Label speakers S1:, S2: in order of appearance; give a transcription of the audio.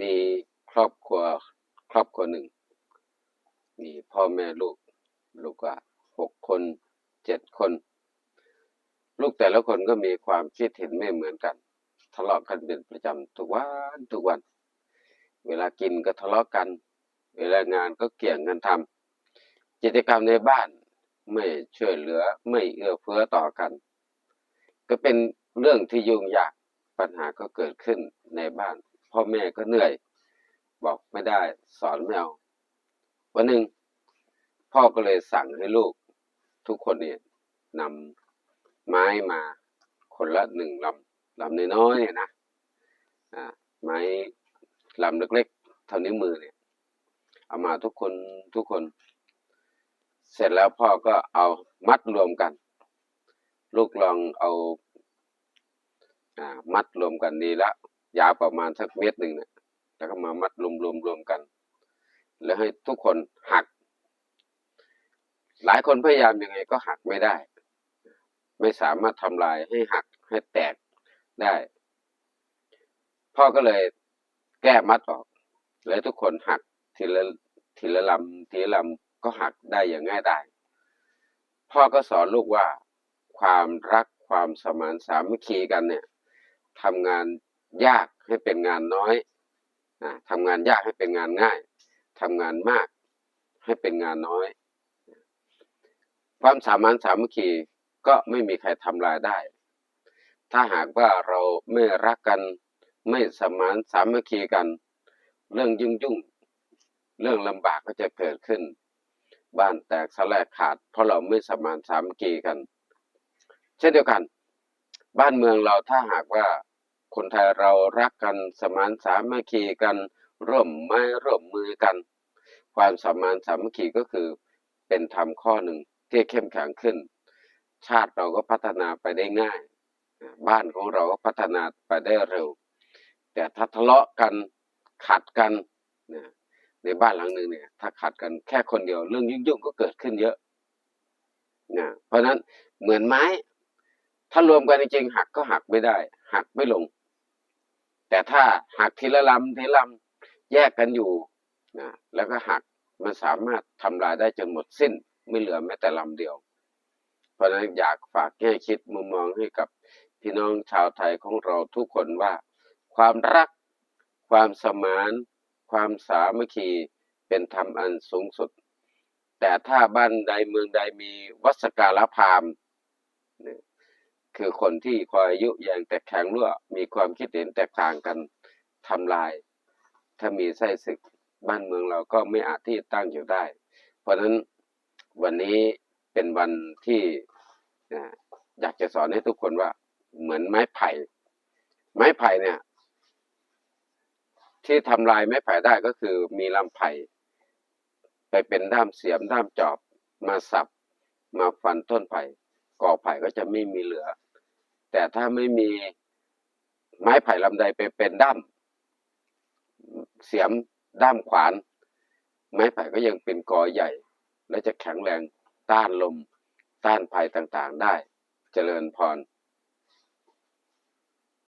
S1: มีครอบครัวหนึ่งมีพ่อแม่ลูกก็6 คน7 คนลูกแต่ละคนก็มีความคิดเห็นไม่เหมือนกันทะเลาะกันเป็นประจำทุกวันเวลากินก็ทะเลาะกันเวลางานก็เกี่ยงกันทำกิจกรรมในบ้านไม่ช่วยเหลือไม่เอื้อเฟื้อต่อกันก็เป็นเรื่องที่ยุ่งยากปัญหาก็เกิดขึ้นในบ้านพ่อแม่ก็เหนื่อยบอกไม่ได้สอนไม่เอาวันหนึ่งพ่อก็เลยสั่งให้ลูกทุกคนเนี่ยนำไม้มาคนละ1 ลำน้อยๆเนี่ยนะไม้ลำเล็กๆเท่านิ้วมือเนี่ยเอามาทุกคนเสร็จแล้วพ่อก็เอามัดรวมกันลูกลองเอามัดรวมกันดีละยาวประมาณสัก1 เมตรเนี่ยแล้วก็มามัดรวมกันแล้วให้ทุกคนหักหลายคนพยายามยังไงก็หักไม่ได้ไม่สามารถทำลายให้หักให้แตกได้พ่อก็เลยแก้มัดออกแล้วทุกคนหักทีละลำก็หักได้อย่างง่ายดายพ่อก็สอนลูกว่าความรักความสมานสามัคคีกันเนี่ยทำงานยากให้เป็นงานน้อยทำงานยากให้เป็นงานง่ายทำงานมากให้เป็นงานน้อยความสามานสามัคคีก็ไม่มีใครทำลายได้ถ้าหากว่าเราไม่รักกันไม่สมานสามัคคีกันเรื่องยุ่งเรื่องลำบากก็จะเกิดขึ้นบ้านแตกสลายขาดเพราะเราไม่สมานสามัคคีกันเช่นเดียวกันบ้านเมืองเราถ้าหากว่าคนไทยเรารักกันสมานสามัคคีกันร่วมไม้ร่วมมือกันความสมานสามัคคีก็คือเป็นธรรมข้อหนึ่งที่เข้มแข็งขึ้นชาติเราก็พัฒนาไปได้ง่ายบ้านของเราก็พัฒนาไปได้เร็วแต่ถ้าทะเลาะกันขัดกันในบ้านหลังหนึ่งเนี่ยถ้าขัดกันแค่คนเดียวเรื่องยุ่งก็เกิดขึ้นเยอะเพราะนั้นเหมือนไม้ถ้ารวมกันจริงๆหักก็หักไม่ได้หักไม่ลงแต่ถ้าหักทีละลำแยกกันอยู่แล้วก็หักมันสามารถทำลายได้จนหมดสิ้นไม่เหลือแม้แต่ลำเดียวเพราะนั้นอยากฝากให้คิดมุมมองให้กับพี่น้องชาวไทยของเราทุกคนว่าความรักความสมานความสามัคคีเป็นธรรมอันสูงสุดแต่ถ้าบ้านใดเมืองใดมีวัสการพราหมณ์คือคนที่คอยยุแยงแตกแข็งรั่วมีความคิดเห็นแตกต่างกันทำลายถ้ามีไส้ศึกบ้านเมืองเราก็ไม่อาจที่ตั้งอยู่ได้เพราะฉะนั้นวันนี้เป็นวันที่อยากจะสอนให้ทุกคนว่าเหมือนไม้ไผ่เนี่ยที่ทำลายไม้ไผ่ได้ก็คือมีลำไผ่ไปเป็นด้ามเสียมด้ามจอบมาสับมาฟันต้นไผ่กอไผ่ก็จะไม่มีเหลือแต่ถ้าไม่มีไม้ไผ่ลำใดไปเป็นด้ามเสียมด้ามขวานไม้ไผ่ก็ยังเป็นกอใหญ่และจะแข็งแรงต้านลมต้านภัยต่างๆได้เจริญพร